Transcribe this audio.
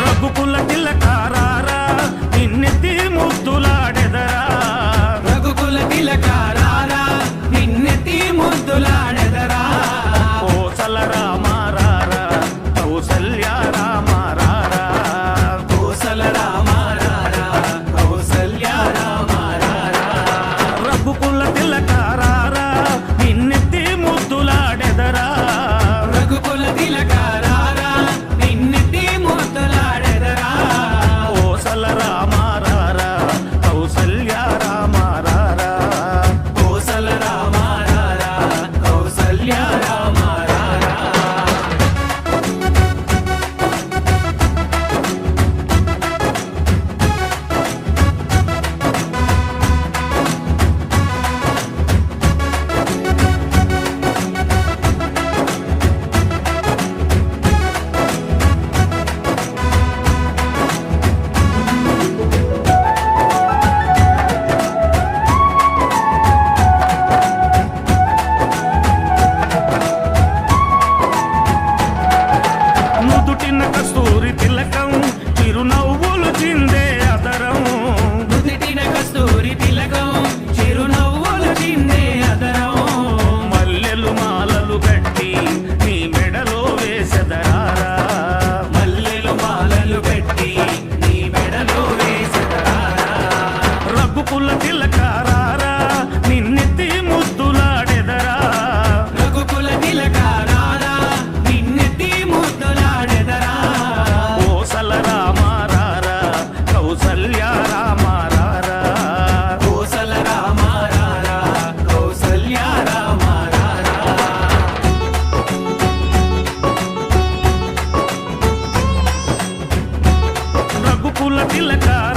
రఘుకుల తిలకారారా నిన్నెత్తి ముద్దులాడెదరా, రఘుకుల తిలకారారా నిన్నెత్తి ముద్దులాడెదరా, కోసల రామారారా కౌసల్య రామారారా, కోసల రామారారా కౌసల్య రామారారా, రఘుకుల తిలకారారా నిన్నెత్తి ముద్దులాడెదరా, రఘుకుల తిలకారారా నిన్నెత్తి ముద్దులాడెదరా, కోసల రామారారా కౌసల్య రామారారా, కోసల రామారారా కౌసల్య రామారారా. నుదుటిన కస్తూరి తిలకం చిరునవ్వులు చిందే అదరం, నుదిటిన కస్తూరి తిలకం చిరునవ్వులు చిందే అదరం, మల్లెలు మాలలు కట్టి నీ మెడలో వేసెదరారా, మల్లెలు మాలలు పెట్టి నీ మెడలో వేసెదరారా, రఘుకుల తిలకారారా నిన్నెత్తి ముద్దులాడెదరా, రఘుకుల తిలకారారా నిన్నెత్తి ముద్దులాడెదరా, కోసల రామారారా కౌసల్య రామారారా, కోసల రామారారా కౌసల్య రామారారా. రఘుకుల తిలకారారా